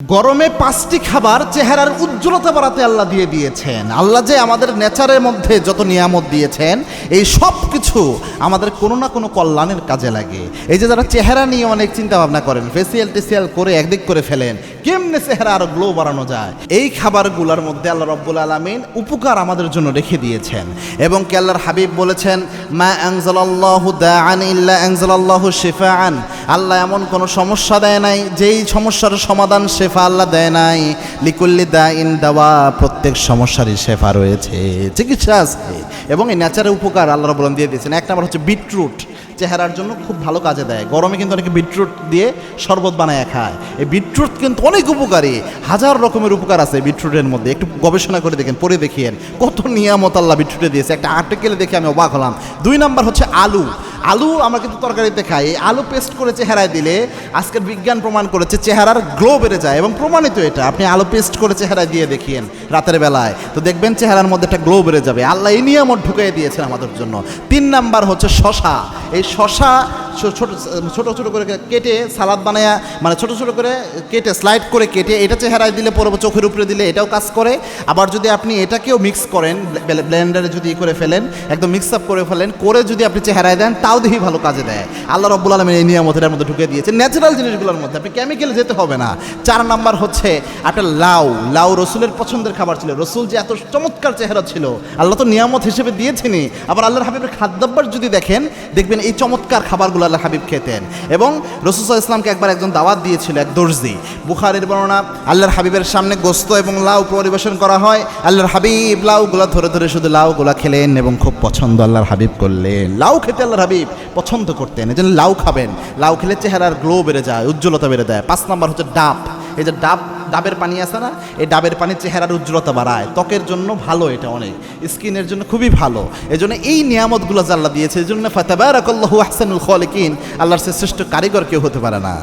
গরমে 5টি খাবার চেহারার উজ্জ্বলতা বাড়াতে আল্লাহ দিয়ে দিয়েছেন। আল্লাহ যে আমাদের নেচারের মধ্যে যত নিয়ামত দিয়েছেন এই সব কিছু আমাদের কোনো না কোনো কল্যাণের কাজে লাগে। এই যে যারা চেহারা নিয়ে অনেক চিন্তা ভাবনা করেন, ফেসিয়াল টেসিয়াল করে একদিক করে ফেলেন, কেমনে চেহারা আরো গ্লো বাড়ানো যায়, এই খাবারগুলোর মধ্যে আল্লাহ রব্বুল আলামিন উপকার আমাদের জন্য রেখে দিয়েছেন। এবং কি আল্লাহর হাবিব বলেছেন, মা আনজালাল্লাহু দাআন ইল্লা আনজালাল্লাহু শিফাআন, আল্লাহ এমন কোনো সমস্যা দেয় নাই যেই সমস্যার সমাধান শেফা আল্লাহ দেয় নাই। লিকুল্লি দাইন দাওয়া, প্রত্যেক সমস্যারই শেফা রয়েছে, চিকিৎসা আছে। এবং এই ন্যাচারের উপকার আল্লাহ রাব্বুল আলামিন দিয়ে দিয়েছেন। এক নম্বর হচ্ছে বিটরুট, চেহারার জন্য খুব ভালো কাজে দেয়। গরমে কিন্তু অনেকে বিটরুট দিয়ে শরবত বানায় খায়। এই বিটরুট কিন্তু অনেক উপকারী, হাজার রকমের উপকার আছে বিটরুটের মধ্যে। একটু গবেষণা করে দেখেন, পড়ে দেখিয়েন কত নিয়ামত আল্লাহ বিটরুটে দিয়েছে। একটা আর্টিকেলে দেখে আমি অবাক হলাম। 2 নম্বর হচ্ছে আলু। আলু আমরা কিন্তু তরকারিতে খাই। এই আলু পেস্ট করে চেহারায় দিলে আজকের বিজ্ঞান প্রমাণ করেছে চেহারার গ্লো বেড়ে যায়, এবং প্রমাণিত এটা। আপনি আলু পেস্ট করে চেহারায় দিয়ে দেখিয়েন রাতের বেলায়, তো দেখবেন চেহারার মধ্যে একটা গ্লো বেড়ে যাবে। আল্লাহ এই নিয়ামত ঢুকিয়ে দিয়েছেন আমাদের জন্য। 3 নাম্বার হচ্ছে শশা। এই শশা ছোট ছোট করে কেটে সালাদ বানায়া, মানে ছোট ছোট করে কেটে স্লাইড করে কেটে এটা চেহারায় দিলে, পরে চোখের উপরে দিলে এটাও কাজ করে। আবার যদি আপনি এটাকেও মিক্স করেন, ব্লেন্ডারে যদি করে ফেলেন, একদম মিক্স আপ করে ফেলেন, করে যদি আপনি চেহারায় দেন, তাও দেখি ভালো কাজে দেয়। আল্লাহ রাব্বুল আলামিন এই নিয়ামতের মধ্যে ঢুকে দিয়েছে, ন্যাচারাল জিনিসগুলোর মধ্যে। আপনি কেমিক্যালে যেতে হবে না। 4 নাম্বার হচ্ছে একটা লাউ। লাউ রসুলের পছন্দের খাবার ছিল। রসুল যে এত চমৎকার চেহারা ছিল, আল্লাহ তো নিয়ামত হিসেবে দিয়েছেনই। আবার আল্লাহর হাবিবের খাদ্যাভ্যাস যদি দেখেন, দেখবেন এই চমৎকার খাবারগুলো আল্লাহ হাবিব খেতেন। এবং রাসূল সাল্লাল্লাহু আলাইহি ওয়াসাল্লামকে একবার একজন দাওয়াত দিয়েছিল, এক দর্জি। বুখারীর বর্ণনা, আল্লাহর হাবিবের সামনে গোস্ত এবং লাউ পরিবেশন করা হয়। আল্লাহর হাবিব লাউগুলা ধরে ধরে শুধু লাউগুলা খেলেন এবং খুব পছন্দ আল্লাহর হাবিব করলেন। লাউ খেতে আল্লাহর হাবিব পছন্দ করতেন, এই জন্য লাউ খাবেন। লাউ খেলে চেহারার গ্লো বেড়ে যায়, উজ্জ্বলতা বেড়ে যায়। 5 নাম্বার হচ্ছে ডাব। এই যে ডাবের পানি আছে না, এই ডাবের পানি চেহারার উজ্জ্বলতা বাড়ায়, ত্বকের জন্য ভালো, এটা অনেক স্কিনের জন্য খুবই ভালো। এই জন্য এই নিয়ামতগুলো যে আল্লাহ দিয়েছে, এই জন্য ফাতাবারাকাল্লাহু আহসানুল খালিকিন, আল্লাহর শ্রেষ্ঠ কারিগর কেউ হতে পারে না।